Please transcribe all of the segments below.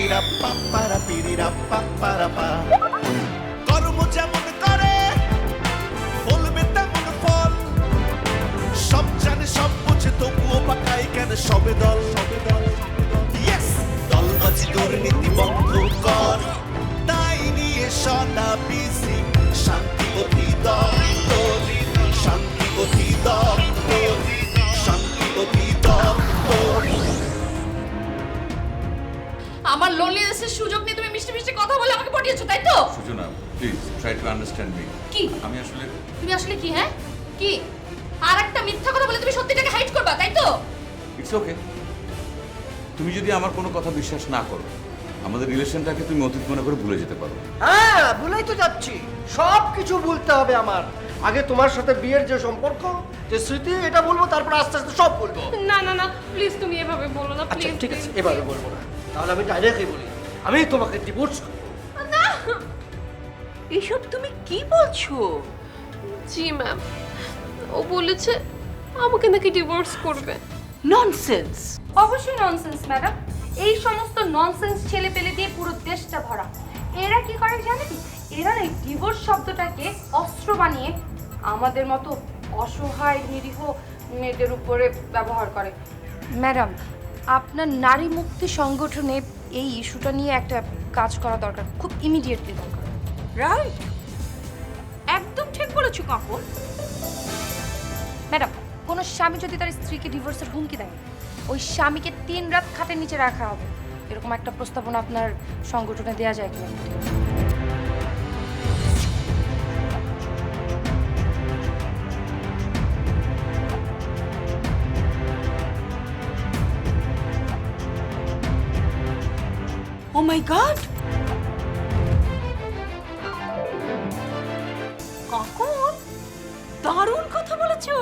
পিরিরা পাপারা পিরিরা পাপারা পা কর্ম যেমন করে বলবে তেমন ফল সব জানে সব বুঝে তবুও পাকাই কেন সবে দল ইয়েস দলবাজি দুর্নীতি বন্ধ কর তাই নিয়ে সদা বিসি শান্তি অধিদপ্তর শান্তি অধিদপ্তর শান্তি অধিদপ্তর আমার লোনলিনেসের সুযোগ নিয়ে তুমি মিষ্টি মিষ্টি কথা বলে আমাকে পটিয়েছো তাই তো? Sujana please try to understand me. কি আমি আসলে তুমি আসলে কি হ্যাঁ কি আর একটা মিথ্যা কথা বলে তুমি সত্যিটাকে হাইড করবা তাই তো? It's okay. তুমি যদি আমার কোনো কথা বিশ্বাস না করো আমাদের রিলেশনটাকে তুমি অতীত মনে করে ভুলে যেতে পারো। হ্যাঁ ভুলেই তো যাচ্ছি, সব কিছু ভুলতে হবে আমার। আগে তোমার সাথে বিয়ের যে সম্পর্ক, যে স্মৃতি, এটা বলবো, তারপর আস্তে আস্তে সব বলবো। না না না প্লিজ তুমি এভাবে বলো না আচ্ছা প্লিজ ঠিক আছে, এবারে বলবো না, তাহলে আমি ডাইরেক্টলি বলি, আমি তোমাকে ডিভোর্স করবো। না এসব তুমি কি বলছো? জি ম্যাম ও বলেছে আমাকে নাকি ডিভোর্স করবে। ননসেন্স। অবশ্যই ননসেন্স ম্যাডাম, এই সমস্ত ননসেন্স ছেলে পেলে দিয়ে পুরো দেশটা ভরা। এরা কি করে জানেন? এরা এই ডিভোর্স শব্দটাকে অস্ত্র বানিয়ে আমাদের মতো অসহায় নিরীহ মেয়েদের উপরে ব্যবহার করে। ম্যাডাম, আপনার নারী মুক্তি সংগঠনে এই ইস্যুটা নিয়ে একটা কাজ করা দরকার, খুব ইমিডিয়েটলি দরকার। রাইট, একদম ঠিক বলেছো কাকুন। ম্যাডাম, কোনো স্বামী যদি তার স্ত্রীকে ডিভোর্সের হুমকি দেয়, ওই স্বামীকে 3 রাত খাটের নিচে রাখা হবে, এরকম একটা প্রস্তাবনা আপনার সংগঠনে দেওয়া যায় কিনা? ও মাই গড, কাকুন দারুণ কথা বলেছো।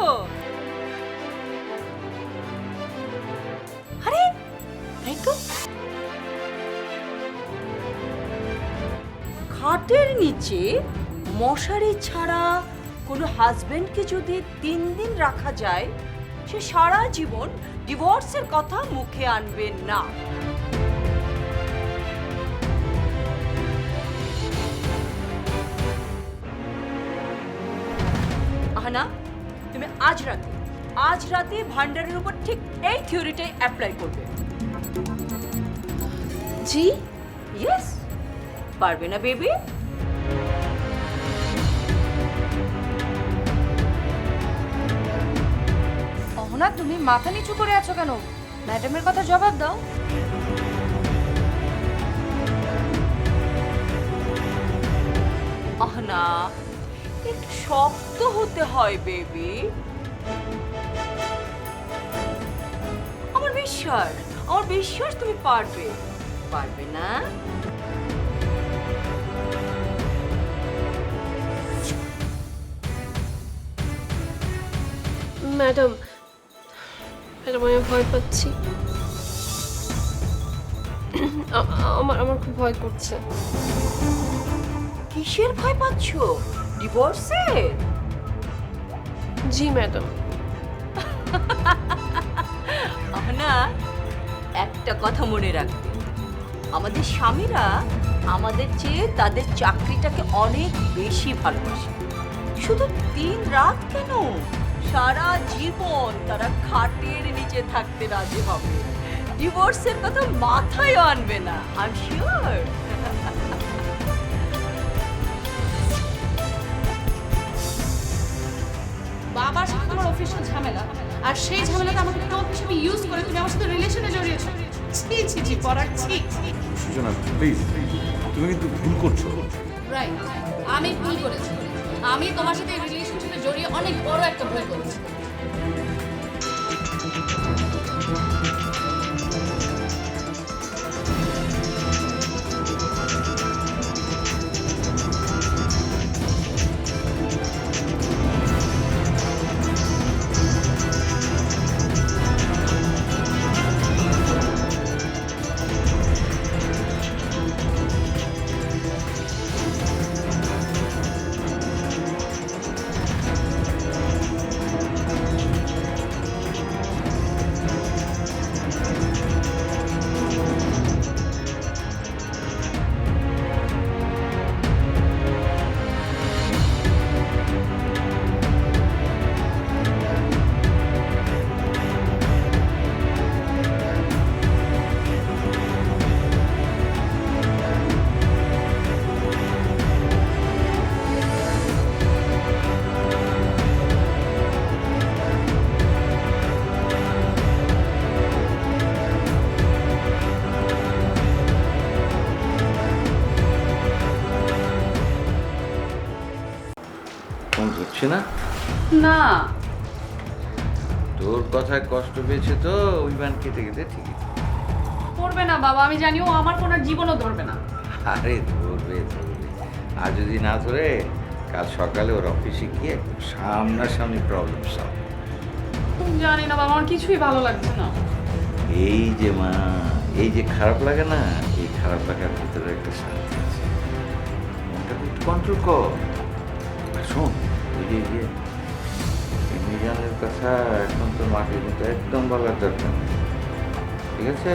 আরে তাই তো, খাটের নিচে মশারি ছাড়া কোনো হাজবেন্ডকে যদি 3 দিন রাখা যায়, সে সারা জীবন ডিভোর্সের কথা মুখে আনবে না। আহানা, তুমি আজ রাতে ভান্ডারের উপর ঠিক এই থিওরিটাই অ্যাপ্লাই করবে। জি ইয়েস, পারবে না বেবি? অহনা, তুমি মাথা নিচু করে আছো কেন? ম্যাডামের কথা জবাব দাও। আহনা, একটু শক্ত হতে হয় বেবি। আমার বিশ্বাস তুমি পারবে না? ম্যাডাম আমি ভয় পাচ্ছি। আমার খুব ভয় করছে। কিসের ভয় পাচ্ছ? ডিভোর্সের? জি ম্যাডাম। আহনা, একটা কথা মনে রাখবে, আমাদের স্বামীরা আমাদের চেয়ে তাদের চাকরিটাকে অনেক বেশি ভালোবাসে। শুধু 3 রাত কেন, সারা জীবন তারা খাটের নিচে থাকতে রাজি হবে, ডিভোর্সের কথা মাথায় আনবে না। I am sure. বাবার সাথে তোমার অফিসিয়াল ঝামেলা, আর সেই ঝামেলাটা আমাকে টোপ হিসেবে ইউজ করে তুমি আমার সাথে রিলেশনে জড়িয়েছো। ছি পরাগ, ছি। সুজনা প্লিজ, তুমি কিন্তু ভুল করছো। রাইট, আমি ভুল করেছি। আমি তোমার সাথে রিলেশনশিপে জড়িয়ে অনেক বড় একটা ভুল করেছি। শোনা, না তোর কথায় কষ্ট পেয়েছে তো অভিমান কেটে কেটে ঠিকই। করবে না বাবা, আমি জানি ও আমার ফোন আর জীবনও ধরবে না। আরে ধরবে ধরবে, আর যদি না ধরে কাল সকালে ওর অফিসে গিয়ে সামনাসামনি প্রবলেম সলভ। জানি না বাবা, আমার কিছুই ভালো লাগছে না। এই যে মা, এই যে খারাপ লাগে না, এই খারাপ লাগার ভিতরে একটা শান্তি আছে, মনটাকে একটু কন্ট্রোল কর। আর শোন, ওই যে মিজানের কথা এখন তো মাটির মতো একদম বলার দরকার নেই, ঠিক আছে?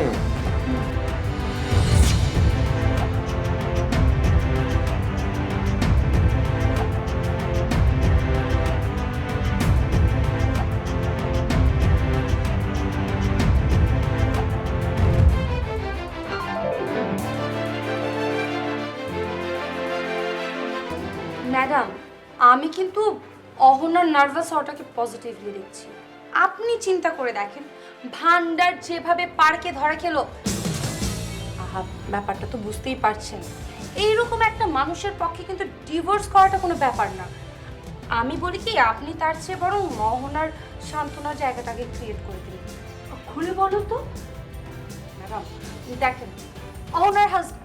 ম্যাডাম, আমি কিন্তু অহনার নার্ভাস হওয়াটাকে পজিটিভলি দেখছি। আপনি চিন্তা করে দেখেন, ভান্ডার যেভাবে পার্কে ধরা খেলো, আহা, ব্যাপারটা তো বুঝতেই পারছেন। এইরকম একটা মানুষের পক্ষে কিন্তু ডিভোর্স করাটা কোনো ব্যাপার না। আমি বলি কি, আপনি তার চেয়ে বরং অহনার সান্ত্বনার জায়গাটাকে ক্রিয়েট করে দিন। খুলে বলো তো ম্যাডাম। দেখেন, অহনার হাজব্যান্ড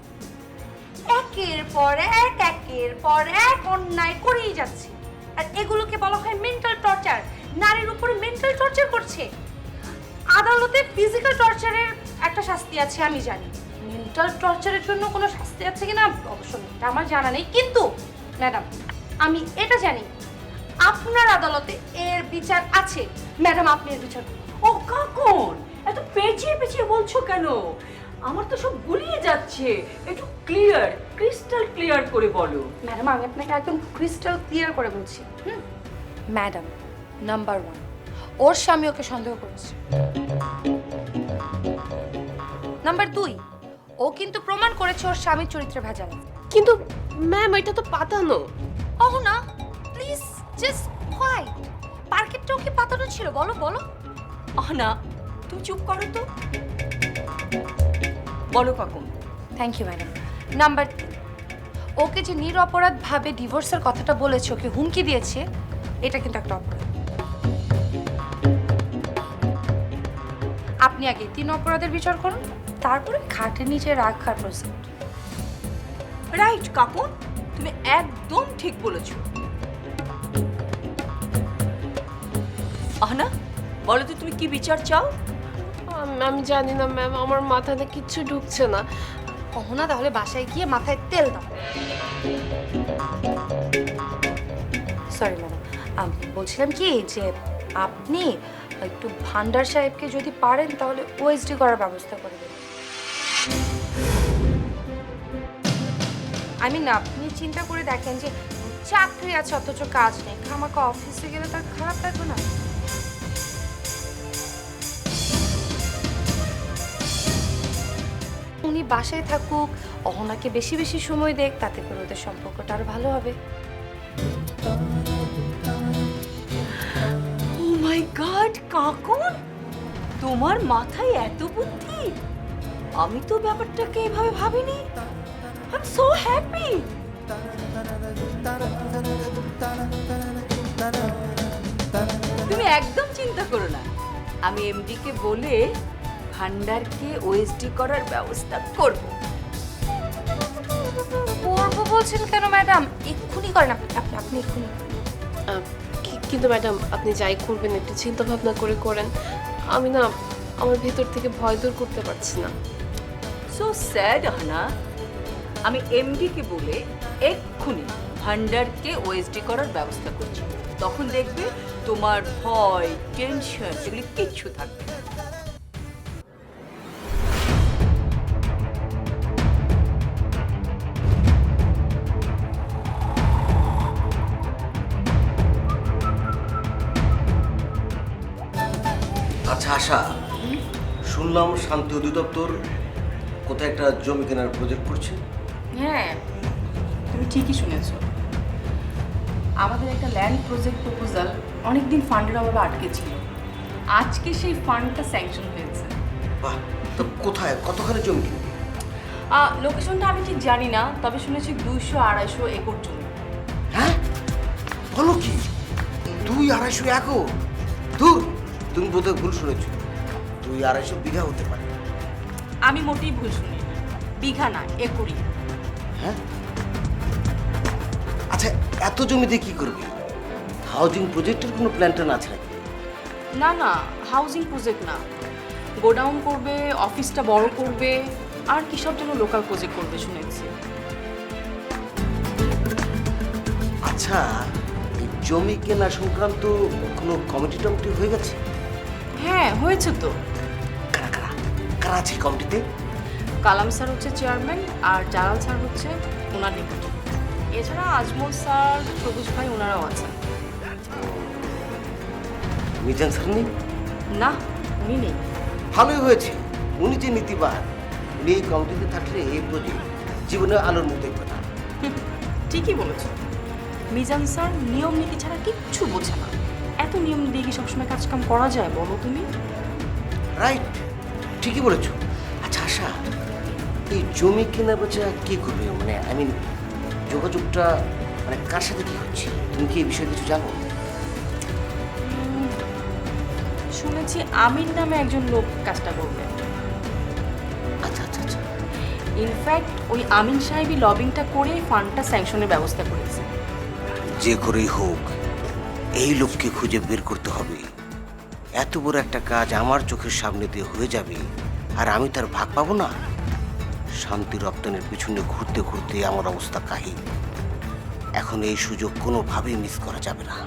একের পর এক অন্যায় করেই যাচ্ছে, আর এগুলোকে বলা হয় মেন্টাল টর্চার। নারীর উপরে মেন্টাল টর্চার করছে। আদালতে ফিজিক্যাল টর্চারের একটা শাস্তি আছে আমি জানি, মেন্টাল টর্চারের জন্য কোনো শাস্তি আছে কিনা অবশ্য এটা আমার জানা নেই, কিন্তু ম্যাডাম আমি এটা জানি আপনার আদালতে এর বিচার আছে। ম্যাডাম, আপনি এর বিচার করুন। ও কাকুন, এত পেঁচিয়ে পেঁচিয়ে বলছো কেন? আমার তো সব গুলিয়ে যাচ্ছে, একটু ক্লিয়ার, ক্রিস্টাল ক্লিয়ার করে বলো। ম্যাডাম, আমি আপনাকে একদম ক্রিস্টাল ক্লিয়ার করে বলছি। ম্যাডাম, নাম্বার 1, ওর স্বামী ওকে সন্দেহ করেছে। নাম্বার 2, ও কিন্তু প্রমাণ করেছে ওর স্বামীর চরিত্রে ভেজাল। কিন্তু ম্যাম, এটা তো পাতানো। ওহ না, প্লিজ জাস্ট কোয়াইট। পার্কেটটাও কি পাতানো ছিল? বলো বলো। না, তুমি চুপ করো তো। বলো কাকুন। Thank you madam. Number 3, okay যে নিরপরাধ ভাবে ডিভোর্সের কথাটা বলেছে, ওকে হুমকি দিয়েছে, এটা কিন্তু একটা অপরাধ। আপনি আগে 3 অপরাধের বিচার করুন, তারপরে খাটের নিচে রাখার প্রসেস। রাইট কাকুন, তুমি একদম ঠিক বলেছো। আহনা, বলো তো তুমি কি বিচার চাও? আমি জানি না ম্যাম, আমার মাথাতে কিচ্ছু ঢুকছে না। অহনা, তাহলে বাসায় গিয়ে মাথায় তেল দাও। সরি ম্যাডাম, বলছিলাম কি যে আপনি একটু ভান্ডার সাহেবকে যদি পারেন তাহলে ওএসডি করার ব্যবস্থা করে দেবেন। আপনি চিন্তা করে দেখেন যে চাকরি আছে অথচ কাজ নেই, খামাখা অফিসে গেলে তার খারাপ লাগবে না? উনি বাসায় থাকুক, অহনাকে বেশি বেশি সময় দেখ, তাতে করে ওদের সম্পর্কটা আরো ভালো হবে। ও মাই গড কাকুন, তোমার মাথায় এত বুদ্ধি! আমি তো ব্যাপারটাকে এভাবে ভাবিনি। I am so happy. তুমি একদম চিন্তা করো না, আমি এমডি কে বলে ভান্ডারকে ওএসডি করার ব্যবস্থা করব। করবো বলছেন কেন ম্যাডাম? এক্ষুনি করেন আপনি এক্ষুনি। কিন্তু ম্যাডাম, আপনি যাই করবেন একটু চিন্তা ভাবনা করে করেন। আমি না আমার ভেতর থেকে ভয় দূর করতে পারছি না। So sad Ahna. আমি এমডি কে বলে এক্ষুনি ভান্ডারকে ওএসডি করার ব্যবস্থা করছি। তখন দেখবে তোমার ভয়, টেনশন এগুলি কিচ্ছু থাকবে না। আচ্ছা আশা, শুনলাম শান্তি অধিদপ্তর কোথায় একটা জমি কেনার প্রজেক্ট করছে। হ্যাঁ, তুমি ঠিকই শুনেছো। আমাদের একটা ল্যান্ড প্রজেক্ট প্রপোজাল অনেকদিন ফান্ডের অভাবে আটকে ছিল। আজকে সেই ফান্ডটা স্যাংশন হয়েছে। বাহ, তো কোথায়, কতখানি জমি কিনবে? লোকেশনটা আমি ঠিক জানি না, তবে শুনেছি 200-250 একর জমি। হ্যাঁ, বলো কি? 200-250 একর? ধুর, তুমি বোধহয় ভুল শুনেছো। 200-250 বিঘা হতে পারে। আমি মোটেই ভুল শুনি, বিঘা না একরি। হ্যাঁ, আচ্ছা এত জমিতে কি করবে? হাউজিং প্রজেক্টের কোনো প্ল্যান ট্যান আছে নাকি? না না, হাউজিং প্রজেক্ট না, গোডাউন করবে, অফিসটা বড় করবে, আর কি সব যেন লোকাল প্রজেক্ট করবে শুনেছি। আচ্ছা, এই জমি কেনা সংক্রান্ত কোনো কমিটি টমিটি হয়ে গেছে? হ্যাঁ হয়েছে তো। কারা কারা কারা আছে কমিটিতে? কালাম স্যার হচ্ছে চেয়ারম্যান, আর জালাল স্যার হচ্ছে ওনার নিকট। এছাড়া আজমল স্যার, সবুজ ভাই ওনারাও আছেন। মিজান স্যার নেই? না, উনি নেই। ভালোই হয়েছে, উনি যে নীতিবান, উনি এই কমিটিতে থাকলে এই প্রজেক্ট জীবনে আলোর মুখ দেখবে না। ঠিকই বলেছ, মিজান স্যার নিয়ম নীতি ছাড়া কিচ্ছু বোঝে না। এত নিয়ম দিয়ে কি সবসময় কাজকাম করা যায় বলো তুমি? রাইট, ঠিকই বলেছো। আচ্ছা আশা, এই জমি কেনা বেচা কি করবে? মানে আই মিন যোগাযোগটা মানে কার সাথে কি হচ্ছে? তুমি কি এই বিষয়ে কিছু জানো? শুনেছি আমির নামে একজন লোক কাজটা করবে। আচ্ছা আচ্ছা আচ্ছা, ইনফ্যাক্ট ওই আমিন সাহেবই লবিংটা করে ফান্ডটা স্যাংশনের ব্যবস্থা করেছে। যে করেই হোক এই লোককে খুঁজে বের করতে হবে। এত বড় একটা কাজ আমার চোখের সামনে দিয়ে হয়ে যাবে আর আমি তার ভাগ পাবো না। শান্তি রপ্তানির পিছনে ঘুরতে ঘুরতে আমার অবস্থা কাহিল। এখন এই সুযোগ কোনোভাবেই মিস করা যাবে না।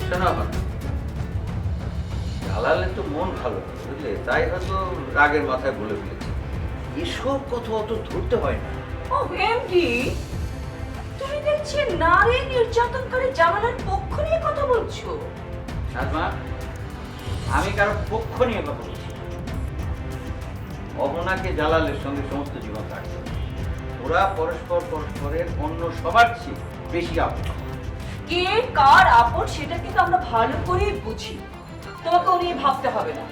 শোনো, জালালের তো মন ভালো, বুঝলে, তাই হয়তো রাগের মাথায় বলে ফেলেছে। এসব কথা অত ধরতে হয় না। ও এমডি, তুমি দেখছি নারী নির্যাতনকারী জামালের পক্ষ নিয়ে কথা বলছো। নাজমা, আমি কারো পক্ষ নিয়ে কথা বলছি। অহনাকে জালালের সঙ্গে সমস্ত জীবন কাটছে। ওরা পরস্পরের অন্য সবার চেয়ে বেশি আপন। কে কার আপন সেটা কিন্তু আমরা ভালো করেই বুঝি, তোমাকে নিয়ে ভাবতে হবে না।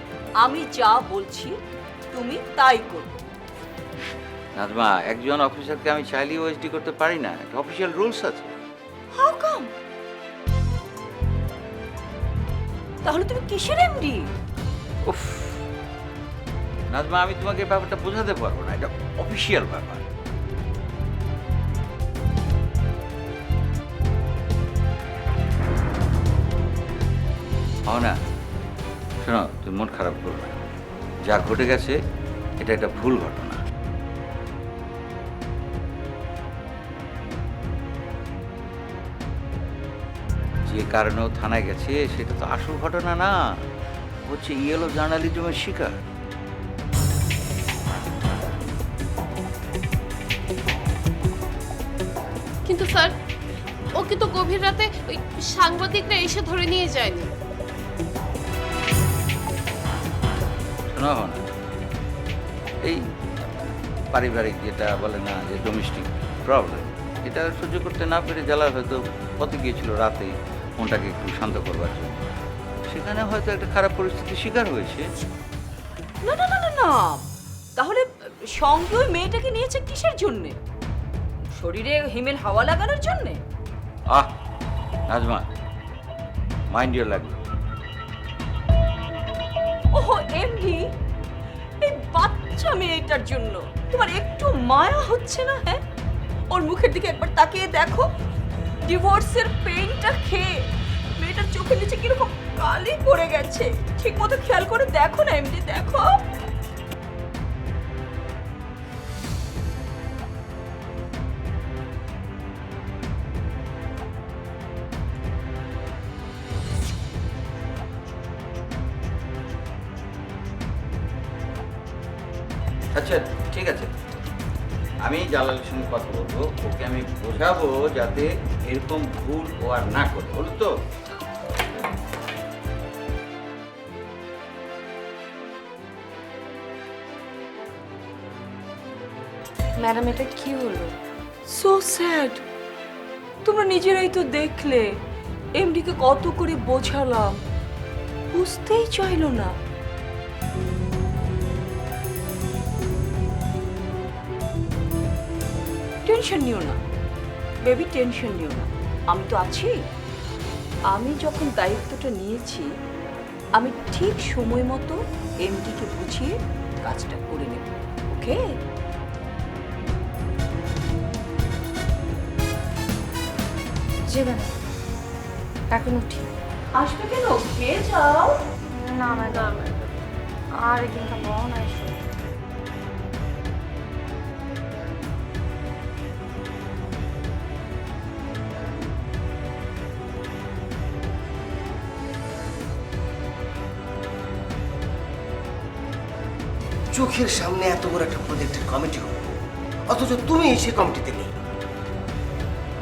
আমি যা বলছি তুমি তাই করবে। নাজমা, একজন অফিসারকে আমি চাইলেই ওএসডি করতে পারি না, একটা অফিসিয়াল রুলস আছে। How come? তাহলে তুমি কিসের এমডি? উফ নাজমা, আমি তোমাকে ব্যাপারটা বোঝাতে পারবো না, এটা অফিসিয়াল ব্যাপার। না, শোনো, তুমি মন খারাপ করো না। যা ঘটে গেছে এটা একটা ভুল ঘটনা। যে কারণে ও থানায় গেছে সেটা তো আসল ঘটনা না, হচ্ছে ইয়েলো জার্নালিজমের শিকার। কিন্তু স্যার, ওকে তো গভীর রাতে ওই সাংবাদিকরা এসে ধরে নিয়ে যায়নি। শোনা হয় না, এই পারিবারিক যেটা বলে না যে ডোমেস্টিক প্রবলেম, এটা সহ্য করতে না পেরে জালাল হয়তো পথে গিয়েছিল রাতে মনটাকে একটু শান্ত করবার জন্য। সেখানে হয়তো একটা খারাপ পরিস্থিতির শিকার হয়েছে। না না না না না, তাহলে সঙ্গে ওই মেয়েটাকে নিয়েছে কিসের জন্যে? শরীরে হিমেল হাওয়া লাগানোর জন্যে? আহ নাজমা, মাইন্ড ইওর লাগবে। ওহো এমডি, এই বাচ্চা মেয়েটার জন্য তোমার একটু মায়া হচ্ছে না? হ্যাঁ, ওর মুখের দিকে একবার তাকিয়ে দেখো। ডিভোর্সের পেইনটা খেয়ে মেয়েটার চোখের নিচে কিরকম কালি পড়ে গেছে। ঠিক মতো খেয়াল করে দেখো না এমডি, দেখো। আচ্ছা ঠিক আছে, আমি জালালের সঙ্গে কথা বলবো, ওকে আমি বোঝাবো যাতে এরকম ভুল ও আর না করে, বলো তো? ম্যাডাম, এটা কি হলো? So sad. তোমরা নিজেরাই তো দেখলে এমডিকে কত করে বোঝালাম, বুঝতেই চাইলো না। টেনশন নিও না বেবি, টেনশন নিও না, আমি তো আছি। আমি যখন দায়িত্বটা নিয়েছি আমি ঠিক সময় মতো এমডিকে বুঝিয়ে কাজটা করে নেব, ওকে? জি ম্যাডাম, এখন উঠি। আসবে কেন, খেয়ে যাও। না ম্যাডাম, আর একদিন খাবো না এসব। চোখের সামনে এত বড় একটা প্রজেক্টের কমিটি হলো, অথচ তুমি সেই কমিটিতে নেই।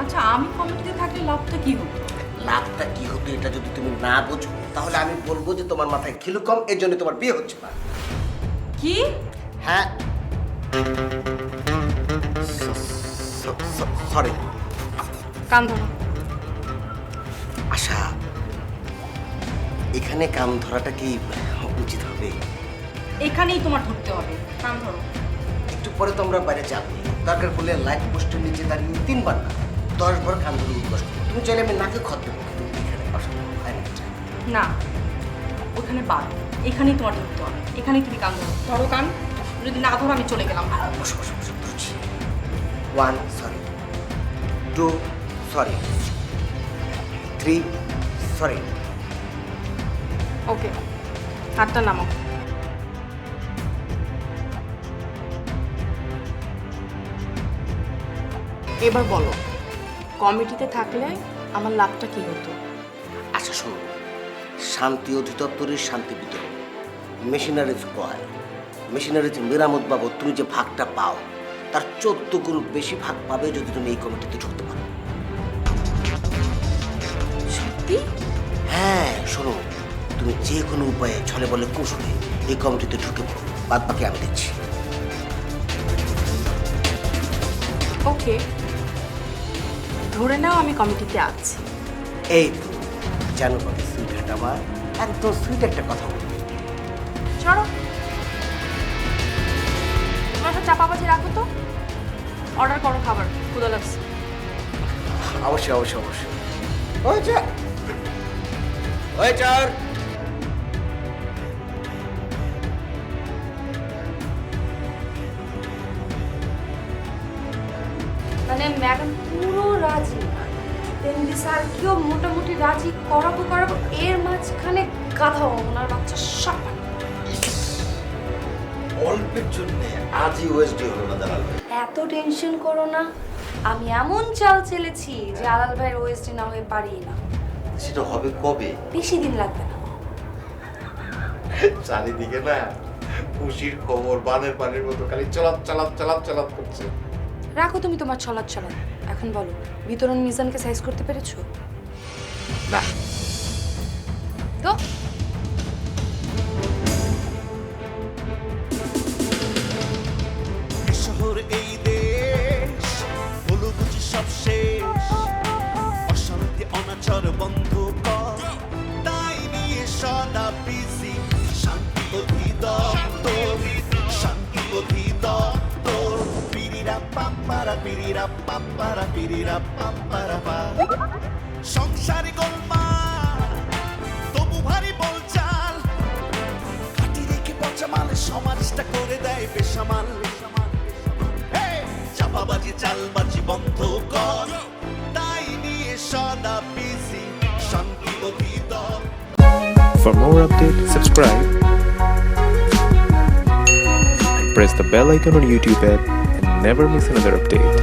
আচ্ছা, আমি কমিটিতে থাকলে লাভটা কি হতো? লাভটা কি হতো এটা যদি তুমি না বোঝো, তাহলে আমি বলবো যে তোমার মাথায় খিলু কম, এর জন্য তোমার বিয়ে হচ্ছে না। কি? হ্যাঁ, সরি। কান ধরো। আশা, এখানে কাম ধরাটা কি উচিত হবে? এখানেই তোমার ধরতে হবে, কান ধরো। একটু পরে তোমরা বাইরে যাবে, দরকার পড়লে লাইট পোস্টের নিচে দাঁড়িয়ে 3 বার না 10 বার কান ধরে উদ্বাস করো। তুমি চাইলে আমি নাকে খত দেবো, কিন্তু এখানে বসো না, ওখানে বাদ, এখানেই তোমার ধরতে হবে, এখানেই তুমি কান ধরো। ধরো কান, যদি না ধরো আমি চলে গেলাম। বসো বসো বসো বসছি। 1 সরি, 2 সরি, 3 সরি। ওকে, হাতটা নামো। এবার বলো, কমিটিতে থাকলে আমার লাভটা কি হতো? আচ্ছা শোনো, শান্তি অধিদপ্তরের শান্তি বিতরণ, মেশিনারিজ ক্রয়, মেশিনারিজ মেরামত বাবদ তুমি যে ভাগটা পাও তার 14 গুণ বেশি ভাগ পাবে যদি তুমি এই কমিটিতে ঢুকতে পারো। সত্যি? হ্যাঁ শোনো, তুমি যে কোনো উপায়ে ছলে বলে কৌশলে এই কমিটিতে ঢুকে পড়ো, বাদ বাকি আমি দেখছি। ওকে, ধরে নাও আমি কমিটিতে আছি। এই তো জানো কত সুইট হাট আমার, একদম সুইট একটা কথা বলবো। চলো, তোমার একটা চাপাবাজি রাখো তো, অর্ডার করো খাবার, ক্ষুধা লাগছে। অবশ্যই অবশ্যই অবশ্যই। হয়েছে হয়েছে। আর মানে ম্যাডাম পুরো রাজি, এমডি স্যার কেউ মোটামুটি রাজি করাবো করাবো, এর মাঝখানে গাধা ওনার বাচ্চা সব অল্পের জন্য আজই ওয়েস্টে হলো না দালাল ভাই। এত টেনশন করো না, আমি এমন চাল চেলেছি যে আলাল ভাইয়ের ওয়েস্টে না হয়ে পারি না। সেটা হবে কবে? বেশি দিন লাগবে না। চারিদিকে না খুশির খবর বানের পানির মতো খালি চলাপ চালাপ চালাপ চালাপ করছে। রাখো তুমি তোমার ছলাৎ ছলাৎ, এখন বলো বিতরণ মিজানকে সাইজ করতে পেরেছো? না, তো শহর এই দেশ হলো বুঝি সব শেষ, অশান্তি অনাচার বন্ধ কর, তাই নিয়ে সদা বিজি শান্তি অধিদপ্তর, শান্তি অধিদপ্তর। পিরিরা পাম্পারা পিরিরা পাম্পারা পিরিরা পাম্পারা পা, সংসারে গোলমাল তবু ভারী বলচাল, কাটি রেখে পচা মাল সমাজটা করে দেয় বেসামাল। চাপাবাজি চালবাজি বন্ধ কর, তাই নিয়ে সদা বিজি শান্তি অধিদপ্তর। For more updates, subscribe and press the bell icon on YouTube app and never miss another update.